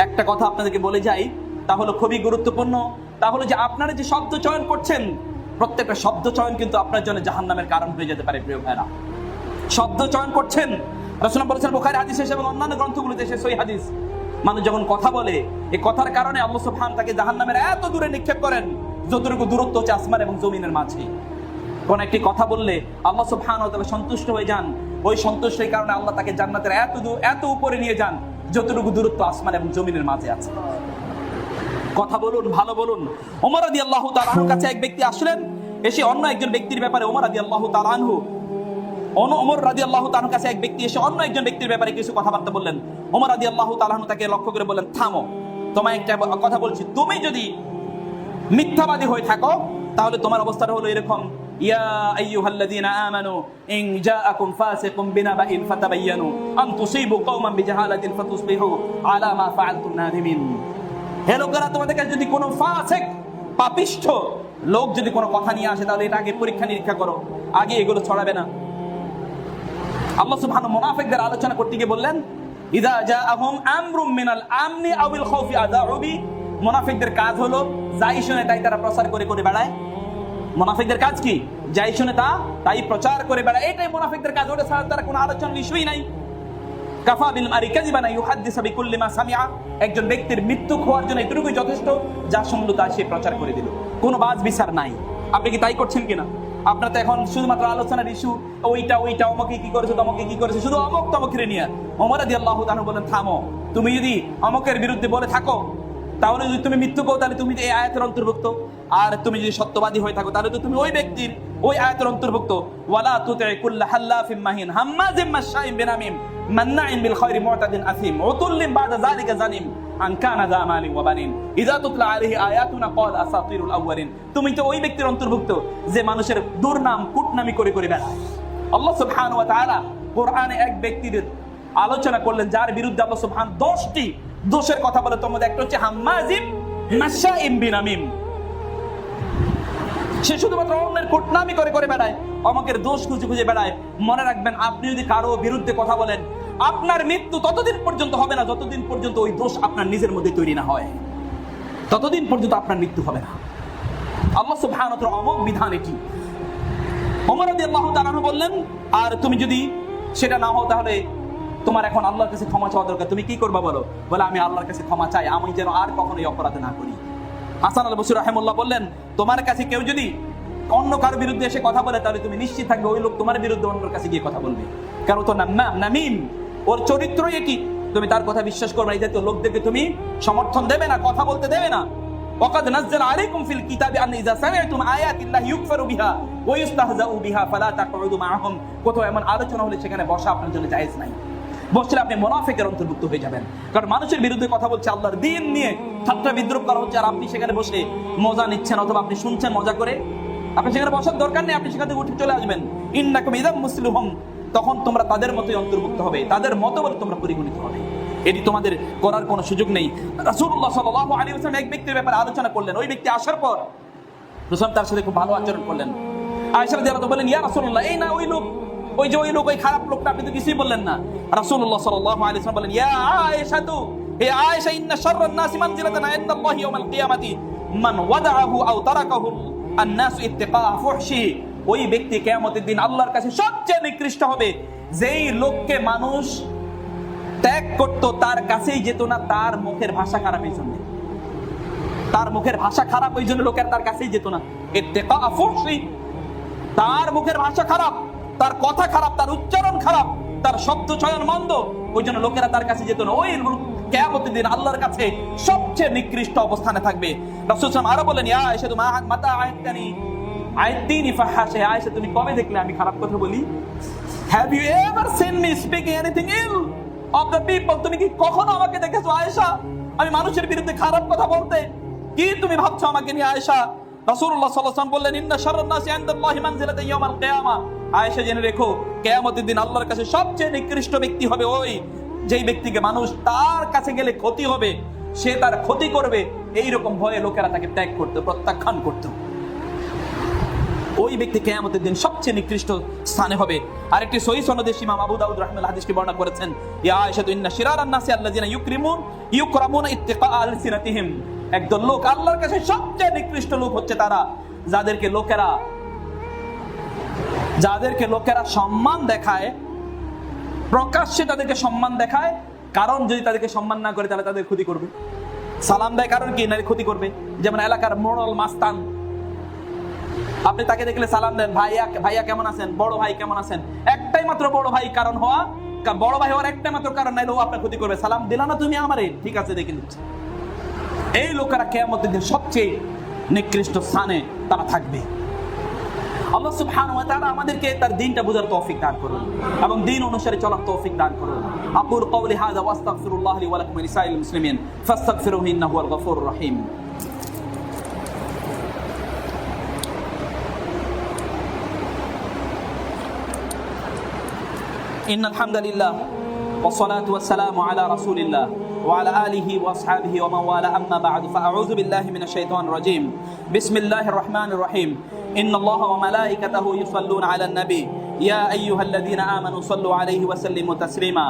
একটা কথা আপনাদেরকে বলে যাই, তা হলো খুবই গুরুত্বপূর্ণ, তা হলো যে আপনারা যে শব্দ চয়ন করছেন, প্রত্যেকটা শব্দ চয়ন কিন্তু আপনার জন্য জাহান্নামের কারণ হয়ে যেতে পারে। প্রিয় ভাইরা, শব্দ চয়ন করছেন, রাসূল বলেছেন বুখারী হাদিসে এবং অন্যান্য গ্রন্থগুলোতে এসে সহিহ হাদিস, মানুষ যখন কথা বলে, এই কথার কারণে আল্লাহ সুবহান তাকে জাহান্নামের এত দূরে নিক্ষেপ করেন যতটুকু দূরত্ব হচ্ছে আসমান এবং জমিনের মাঝে। কোন একটি কথা বললে আল্লাহ সুবহানাহু ওয়া তাআলা সন্তুষ্ট হয়ে যান, ওই সন্তুষ্টির কারণে আল্লাহ তাকে জান্নাতের এত উপরে নিয়ে যান যতটুকু দূরত্ব আসমান এবং জমিনের মাঝে আছে। কথা বলুন, ভালো বলুন। ওমর রাদিয়াল্লাহু তাআলা আনহুর কাছে এক ব্যক্তি আসলেন, এসে অন্য একজন ব্যক্তির ব্যাপারে ওমর রাদিয়াল্লাহু তাআলা আনহুর কাছে এক ব্যক্তি এসে অন্য একজন ব্যক্তির ব্যাপারে কিছু কথাবার্তা বললেন। ওমর রাদিয়াল্লাহু তাআলা আনহু তাকে লক্ষ্য করে বললেন, থামো, তোমায় একটা কথা বলছি, তুমি যদি মিথ্যাবাদী হয়ে থাকো তাহলে তোমার অবস্থাটা হলো এরকম, ইয়া আইয়ুহাল্লাযীনা আমানু ইন জাআকুম ফাসিকুম বিনাবাইন ফাতাবায়ানু আন তুসিবু কওমান বিজাহালাতিন ফাতুসবিহু আলা মা ফাআলতুম নাদিমিন। হে লোকেরা, তোমাদের কাছে যদি কোনো ফাসিক, পাপিষ্ঠ লোক যদি কোনো কথা নিয়ে আসে তাহলে এটা আগে পরীক্ষা নিরীক্ষা করো, আগে এগুলো ছড়াবে না। আল্লাহ সুবহানাহু মুনাফিকদের আলোচনা করতে গিয়ে বললেন, ইযা জাআহুম আমরুম মিনাল আমনি আওয়াল খাউফি আযাউ বি। মুনাফিকদের কাজ হলো যাই শুনে তাই তারা প্রচার করে করে বেড়ায়। মুনাফিকদের কাজ কি? যাই শুনে তাই প্রচার করে বেড়ায়, এটাই মুনাফিকদের কাজ। ওটা ছাড়া তারা কোনো আলোচনার ইস্যুই নাই। কাফা বিল মারি কাযিবান ইউহাদ্দিসু বিকুল্লি মা সামিআ। একজন ব্যক্তির মৃত্যু হওয়ার জন্য এটুকুই যথেষ্ট, যা শুনলো তা সে প্রচার করে দিল, কোনো বাজ বিচার নাই। আপনি কি তাই করছেন কিনা? আপনার তো এখন শুধুমাত্র আলোচনার ইস্যু, ওইটা অমকে কি করেছে, তমকে কি করেছে, শুধু অমক তমকের নিয়ে। ওমর রাদিয়াল্লাহু তাআলা বলেন, থামো, তুমি যদি অমকের বিরুদ্ধে বলে থাকো তাহলে যদি তুমি মৃত্যু কও তাহলে তুমি এই আয়াতের অন্তর্ভুক্ত, আর তুমি যদি সত্যবাদী হয়ে থাকো তাহলে তো তুমি ওই ব্যক্তির ওই আয়াতের অন্তর্ভুক্ত। ওয়ালা তুতি কুল্লা হাল্লাফিম মাহিন হাম্মাজিম মাশাইম বিনামিম মান্নাইন বিল খায়রি মুতাদিন আসিম উতুল্লিম বাদা যালিকা জানিম আন কানা যা মালিন ওয়া বানিন ইযা তুতলা আলাইহি আয়াতুনা ক্বাল আসাতিরুল আউয়ালিন। তুমি তো ওই ব্যক্তির অন্তর্ভুক্ত যে মানুষের দুর্নাম কুটনামি করে করে বেড়ায়। আল্লাহ সুবহানাহু ওয়া তাআলা কোরআনে এক ব্যক্তির আলোচনা করলেন যার বিরুদ্ধে আল্লাহ সুবহানাহু 10টি দোষের কথা বলে, তোর মধ্যে একটা হচ্ছে হাম্মাজিম মাশাইম বিনামিম। সে শুধুমাত্র অন্যের কুটনামি করে করে বেড়ায়, অমকের দোষ খুঁজে খুঁজে বেড়ায়। মনে রাখবেন, আপনি যদি কারো বিরুদ্ধে কথা বলেন, আপনার মৃত্যু ততদিন পর্যন্ত হবে না যতদিন পর্যন্ত ওই দোষ আপনার নিজের মধ্যে তৈরি না হয়, ততদিন পর্যন্ত আপনার মৃত্যু হবে না। আল্লাহ সুবহানাহু ওয়া তাআলার অমোঘ বিধান এটি। ওমর রাদিয়াল্লাহু তাআলা আনহু বললেন, আর তুমি যদি সেটা না হও তাহলে তোমার এখন আল্লাহর কাছে ক্ষমা চাওয়া দরকার। তুমি কি করবা বলো? বলে, আমি আল্লাহর কাছে ক্ষমা চাই, আমি যেন আর কখনোই অপরাধ না করি। হাসান আল বসরি রাহিমাহুল্লাহ বললেন, তোমার কাছে কেউ যদি অন্য কারো বিরুদ্ধে এসে কথা বলে তাহলে তুমি নিশ্চিত থাকবে ওই লোক তোমার বিরুদ্ধে অন্যের কাছে গিয়ে কথা বলবে, কারণ তো নামিম, ওর চরিত্রই এটি। তুমি তার কথা বিশ্বাস করবে, এই জাতীয় লোকদেরকে তুমি সমর্থন দেবে না, কথা বলতে দেবে না। ওয়াকাদ নাযালা আলাইকুম ফিল কিতাবি আন ইযা সামি'তুম আয়াতিল্লাহি ইউকফারু বিহা ওয়া ইস্তাহজাউ বিহা ফালা তাকউদু মা'আহুম। কোথাও এমন আলোচনা হলে সেখানে বসা আপনার জন্য জায়েজ নাই। বসলে আপনি মুনাফিকের অন্তর্ভুক্ত হয়ে যাবেন, কারণ মানুষের বিরুদ্ধে কথা বলছে, আল্লাহর দ্বীন নিয়ে ঠাট্টা বিদ্রুপ করা হচ্ছে, আর আপনি সেখানে বসে মজা নিচ্ছেন অথবা আপনি শুনছেন মজা করে। আপনি সেখানে বসার দরকার নেই, আপনি সেখান থেকে উঠে চলে আসবেন। ইন্নাকুম ইযাম মুসলিহুম, তখন তোমরা তাদের মতোই অন্তর্ভুক্ত হবে, তাদের মতো বলে তোমরা পরিগণিত হবে। এটি তোমাদের করার কোনো সুযোগ নেই। রাসূলুল্লাহ সাল্লাল্লাহু আলাইহি ওয়াসাল্লাম এক ব্যক্তির ব্যাপারে আলোচনা করলেন। ওই ব্যক্তি আসার পর রাসূল তার সাথে খুব ভালো আচরণ করলেন। আয়েশা রাদিয়াল্লাহু আনহা বলেন, ইয়া রাসূলুল্লাহ, এই না ওই লোক, ওই যে ওই লোক, ওই খারাপ লোকটা, আপনি তো কিছুই বললেন না। রাসূলুল্লাহ সাল্লাল্লাহু আলাইহি ওয়াসাল্লাম বলেন, ইয়া আয়েশা, হে আয়েশা, ইন্না শাররান নাসি মানজিলাতান ইনদাল্লাহি ইয়াওমাল কিয়ামাতি মান ওয়াদাআহু আও তারাকাহু আন-নাস ইত্তিকা ফুহশি। ওই ব্যক্তি কিয়ামতের দিন আল্লাহর কাছে সবচেয়ে নিকৃষ্ট হবে যেই লোককে মানুষ ত্যাগ করত, তার কাছেই যেত না, তার মুখের ভাষা খারাপ এই জন্য, তার মুখের ভাষা খারাপ ওই জন্য লোকের তার কাছেই যেত না। ইত্তিকা ফুহশি, তার মুখের ভাষা খারাপ, তার কথা খারাপ, তার উচ্চারণ খারাপ, তার শব্দ চয়ন মন্দ, ওই জন্য লোকেরা তার কাছে যেত না। ওই কিয়ামতের দিন আল্লাহর কাছে সবচেয়ে নিকৃষ্ট অবস্থানে থাকবে। রাসূল সাল্লাল্লাহু আলাইহি ওয়াসাল্লাম আরো বলেন, ইয়া আয়েশা মাতা আয়াতানি আয়াতিনি ফাহাশা। আয়েশা, তুমি কবে দেখলে আমি খারাপ কথা বলি? Have you ever seen me speaking anything ill of the people? তুমি কি কখনো আমাকে দেখেছো আয়েশা আমি মানুষের বিরুদ্ধে খারাপ কথা বলতে? কি তুমি ভাবছো আমাকে নিয়ে আয়েশা? রাসূলুল্লাহ সাল্লাল্লাহু আলাইহি ওয়াসাল্লাম বললেন, ইন্না শাররান নাসি ইনদাল্লাহি মানজিলাতান ইয়াওমাল কিয়ামা। আয়েশা, জেনে রেখো, কিয়ামতের দিন আল্লাহর কাছে সবচেয়ে নিকৃষ্ট ব্যক্তি হবে ওই যেই ব্যক্তিকে মানুষ তার কাছে গেলে ক্ষতি হবে, সে তার ক্ষতি করবে, এই রকম ভয়ে লোকেরা তাকে ত্যাগ করতে, প্রত্যাখ্যান করত। ওই ব্যক্তি কিয়ামতের দিন সবচেয়ে নিকৃষ্ট স্থানে হবে। আরেকটি সহিহ সনদে ইমাম আবু দাউদ রাহিমাহুল্লাহ হাদিসটি বর্ণনা করেছেন, ইয়া আয়েশা ইন্না শিরারান নাসি আল্লাযিনা ইউকরামুনা ইত্তিকা আলসিনাতিহিম। একদল লোক, আল্লাহর কাছে সবচেয়ে নিকৃষ্ট লোক হচ্ছে তারা যাদেরকে লোকেরা সম্মান দেখায়, প্রকাশ্যে তাদেরকে সম্মান দেখায়, কারণ যদি তাদেরকে সম্মান না করে তাহলে তাদের ক্ষতি করবে। সালাম দেয় কারণ কি, নারী ক্ষতি করবে। যেমন এলাকার মোড়ল মাস্তান, আপনি তাকে দেখলে সালাম দেন, ভাইয়া কেমন আছেন, বড় ভাই কেমন আছেন। একটাই মাত্র বড় ভাই কারণ হওয়া, বড় ভাই হওয়ার একটাই মাত্র কারণ, নাইলে ও আপনার ক্ষতি করবে। সালাম দিলা না তুমি আমারে, ঠিক আছে দেখে নিচ্ছি। এই লোকেরা কিয়ামতের দিন সবচেয়ে নিকৃষ্ট স্থানে তারা থাকবে। আল্লাহ সুবহানাহু ওয়া তাআলা আমাদেরকে তার দ্বীনটা বুঝার তৌফিক দান করুন এবং দ্বীন অনুসারে চলার তৌফিক দান করুন। আকুলু কওলি হাযা ওয়া আস্তাগফিরুল্লাহ লি ওয়া লাকুম ওয়া লিসাইরিল মুসলিমিন ফাস্তাগফিরুহু ইন্নাহু হুয়াল গফুরুর রহিম। ইন্নাল হামদালিল্লাহ ওয়া সলাতু ওয়াস সালামু আলা রাসূলিল্লাহ ওয়া আলা আলিহি ওয়া আসহাবিহি ওয়া মান ওয়ালা, আম্মা বা'দু, ফাআউযু বিল্লাহি মিনাশ শাইতানির রাজীম। বিসমিল্লাহির রাহমানির রাহিম। ইন্নাল্লাহা ওয়া মালাইকাতাহু ইউসাল্লুনা আলান নবী ইয়া আইয়ুহাল্লাযীনা আমানু সাল্লু আলাইহি ওয়া সাল্লিমু তাসলিমা।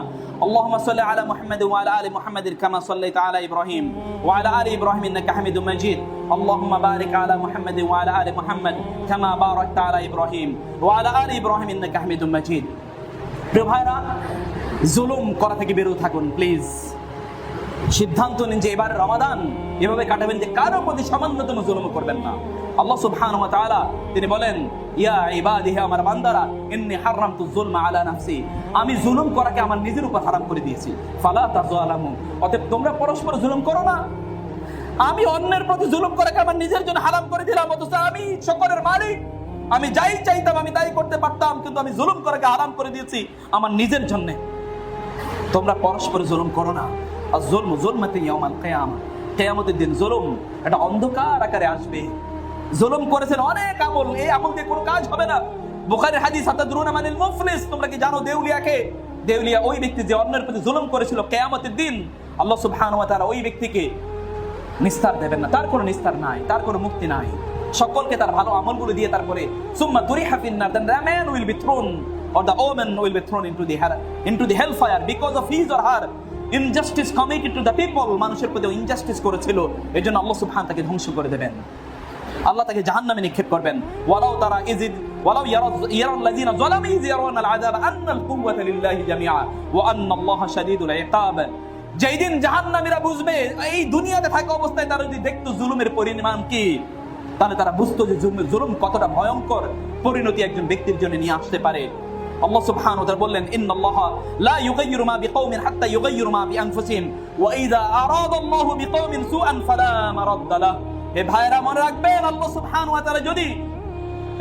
আল্লাহুম্মা সাল্লি আলা মুহাম্মাদ ওয়া আলা আলি মুহাম্মাদ কামা সাল্লাইতা আলা ইব্রাহিম ওয়া আলা আলি ইব্রাহিম ইন্নাকা হামিদুম মাজিদ। আল্লাহুম্মা বারিক আলা মুহাম্মাদ ওয়া আলা আলি মুহাম্মাদ কামা বারাকতা আলা ইব্রাহিম ওয়া আলা আলি ইব্রাহিম ইন্নাকা হামিদুম মাজিদ। প্রিয় ভাইরা, জুলুম করা থেকে বেরো থাকুন প্লিজ। সিদ্ধান্ত নিন যে এবার রমাদান এভাবে কাটাবেন যে কারো প্রতি সামান্যতম জুলুম করবেন না। আল্লাহ সুবহানাহু ওয়া তাআলা তিনি বলেন, ইয়া ইবাদি, হে আমার বান্দারা, ইন্নী হারামতু যুলমা আলা নাফসি, আমি জুলুম করাকে আমার নিজের উপর হারাম করে দিয়েছি। ফালা তাযালামু, অতএব তোমরা পরস্পর জুলুম করো না। আমি অন্যের প্রতি জুলুম করাকে আমার নিজের জন্য হারাম করে দিলাম, অথচ আমি সকলের মালিক। আমি যাই চাইতাম আমি তাই করতে পারতাম, কিন্তু আমি জুলুম করাকে হারাম করে দিয়েছি আমার নিজের জন্য। তোমরা পরস্পর জুলুম করো না। আর যুলমু যুলমাতু ইয়াউমাল কিয়ামা, কিয়ামতের দিন জুলুম এটা অন্ধকার আকারে আসবে। জুলুম করেছেন অনেক আমল, এই আমল দিয়ে কোনো কাজ হবে না। বুখারীর হাদিস, আতাদরুনা মানিল মুফলিস, তোমরা কি জানো দেউলিয়াকে? দেউলিয়া ওই ব্যক্তি যে অন্যের প্রতি জুলুম করেছিল। কিয়ামতের দিন আল্লাহ সুবহানাহু ওয়া তাআলা ওই ব্যক্তিকে নিস্তার দেবেন না, তার কোনো নিস্তার নাই, তার কোনো মুক্তি নাই। সকলকে তার ভালো আমলগুলো দিয়ে তারপরে সুম্মা তুরিহা ফিন্নার, then the man will be thrown or the woman will be thrown into the hellfire because of his or her injustice committed to the people. মানুষের প্রতি ইনজাস্টিস করেছিল, এজন্য আল্লাহ সুবহানাহু তাকে ধ্বংস করে দেবেন। আল্লাহ তাকে জাহান্নামে নিক্ষেপ করবেন। ওয়ালাউ তারা ওয়ালাউ ইয়ারাল্লাযিনা যালামু ইয ইয়ারাউনাল আযাব আন্নাল কুওয়াতা লিল্লাহি জামিআ ওয়া আন্নাল্লাহা শাদীদুল ইকাব। যেই দিন জাহান্নামীরা বুঝবে, এই দুনিয়াতে থাকা অবস্থায় তারা যদি দেখতো জুলুমের পরিণাম কি, তাহলে তারা বুঝতো যে জুলুম কতটা ভয়ঙ্কর পরিণতি একজন ব্যক্তির জন্য নিয়ে আসতে পারে। আল্লাহ সুবহানাহু ওয়া তাআলা বললেন, ইন্নাল্লাহা লা ইউগাইয়িরু মা বিকাওমিন হাত্তা ইউগাইয়িরু মা বিআনফুসিহিম ওয়া ইযা আরাদাল্লাহু বিকাওমিন সুআন ফালা মারাদ্দা লাহু। হে ভাইরা, মনে রাখবেন, আল্লাহ সুবহানাহু ওয়া তাআলা যদি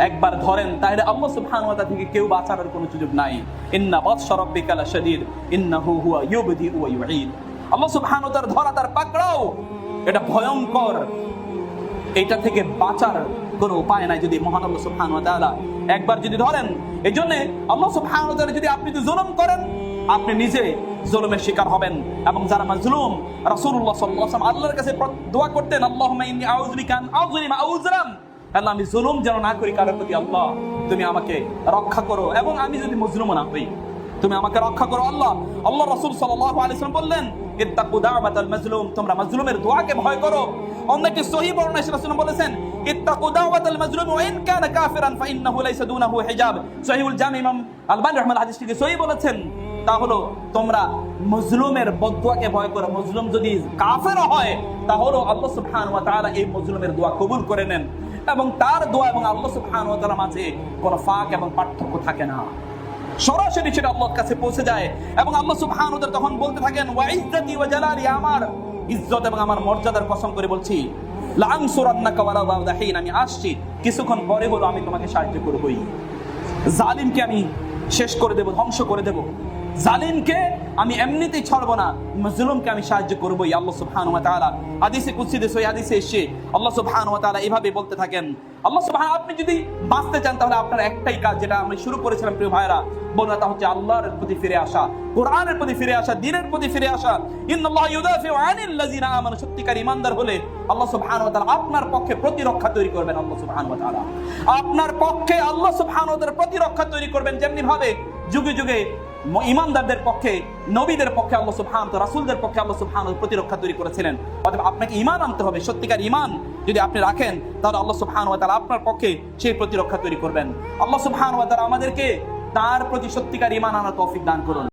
একবার ধরেন তাহলে আল্লাহ সুবহানাহু ওয়া তাআলা থেকে কেউ বাঁচানোর কোনো সুযোগ নাই। ইন্না বাতশা রাব্বিকা লাশাদীদ ইন্নাহু হুয়া ইউবদি ওয়া ইউঈদ। আল্লাহ সুবহানাহু ওয়া তাআলা ধরা তার পাকড়াও এটা ভয়ঙ্কর, এটা থেকে বাঁচার কোনো উপায় নাই যদি মহান আল্লাহ সুবহানাহু ওয়া তাআলা একবার যদি ধরেন। এই জন্য আল্লাহ সুবহানাহু ওয়া তাআলা যদি আপনি জুলুম করেন, আপনি নিজে জুলুমের শিকার হবেন। এবং যারা মাজলুম, রাসূলুল্লাহ সাল্লাল্লাহু আলাইহি ওয়াসাল্লাম আল্লাহর কাছে দোয়া করতেন, আল্লাহুম্মা ইন্নী আউযু বিকা আন আযলিমা আও উযলাম, আল্লাহ আমি জুলুম যেন না করি কারোর প্রতি, আল্লাহ তুমি আমাকে রক্ষা করো, এবং আমি যদি মজলুম না হই তুমি আমাকে রক্ষা করো আল্লাহ। আল্লাহ রাসূল সাল্লাল্লাহু আলাইহি ওয়াসাল্লাম বললেন, ইত্তাকু দাওয়াতাল মাজলুম, তোমরা মাজলুমের দোয়াকে ভয় করো। অন্যটি সহিহ বর্ণনায় রাসূলুল্লাহ বলেছেন, ইত্তাকু দাওয়াতাল মাজলুম ওয়া ইন কানা কাফিরান ফা ইন্নাহু লাইসা দুনাহু হিজাব। সহিহুল জামি ইমাম আলবানী রাহমাতুল্লাহ হাদিসটিকে সহিহ বলেছেন। তা হলো তোমরা মজলুমের বদদোয়াকে ভয় করো। মজলুম যদি কাফের হয় তাহলে আল্লাহ সুবহানাহু ওয়া তাআলা এই মজলুমের দোয়া কবুল করে নেন, এবং তার দোয়া এবং আল্লাহ সুবহানাহু ওয়া তাআলার মাঝে কোনো ফাঁক এবং পার্থক্য থাকে না, সরাসরি সেটা আল্লাহর কাছে পৌঁছে যায়। এবং আল্লাহ সুবহানাহু ওয়া তাআলা তখন বলতে থাকেন, ওয়া ইজ্জতি ওয়া জালালি, আমার ইজ্জত এবং আমার মর্যাদার কসম করে বলছি, লা আনসুরান্নাকা ওয়া লা বাদাহিন, আমি আসছি, কিছুক্ষণ পরে হলো আমি তোমাকে সাহায্য করবই। জালিমকে আমি শেষ করে দেব, ধ্বংস করে দেব। জালিমকে আমি এমনিতেই ছাড়বো না, মাজলুমকে আমি সাহায্য করবই। আল্লাহ সুবহানাহু ওয়া তাআলা হাদিসে কুদসিতে সহিহ হাদিসে এসে আল্লাহ সুবহানাহু ওয়া তাআলা এভাবে বলতে থাকেন, আল্লাহ সুবহানাহু আপনি যদি বাঁচতে চান তাহলে আপনার একটাই কাজ, যেটা আমি শুরু করেছিলাম প্রিয় ভাইরা বন্ধুরা, তা হচ্ছে আল্লাহর প্রতি ফিরে আসা, কোরআনের প্রতি ফিরে আসা, দ্বীনের প্রতি ফিরে আসা। ইন্নাল্লাহ ইউদাফিউ আনিল লাযিনা আমানু, সত্যিকার ঈমানদার হলে আল্লাহ সুবহানাহু ওয়া তাআলা আপনার পক্ষে প্রতিরক্ষা তৈরি করবেন। আল্লাহ সুবহানাহু ওয়া তাআলা আপনার পক্ষে আল্লাহ সুবহানাহু ওয়া তাআলা প্রতিরক্ষা তৈরি করবেন, যেমনি ভাবে যুগে যুগে ঈমানদারদের পক্ষে, নবীদের পক্ষে আল্লাহ সুবহানাহু ওয়া তাআলা, রাসূলদের পক্ষে আল্লাহ সুবহানাহু ওয়া তাআলা প্রতিরক্ষা তৈরি করেছিলেন। অতএব আপনাকে ঈমান আনতে হবে, সত্যিকার ঈমান যদি আপনি রাখেন তাহলে আল্লাহ সুবহানাহু ওয়া তাআলা আপনার পক্ষে সেই প্রতিরক্ষা তৈরি করবেন। আল্লাহ সুবহানাহু ওয়া তাআলা আমাদেরকে তার প্রতি সত্যিকার ঈমান আনার তৌফিক দান করুন।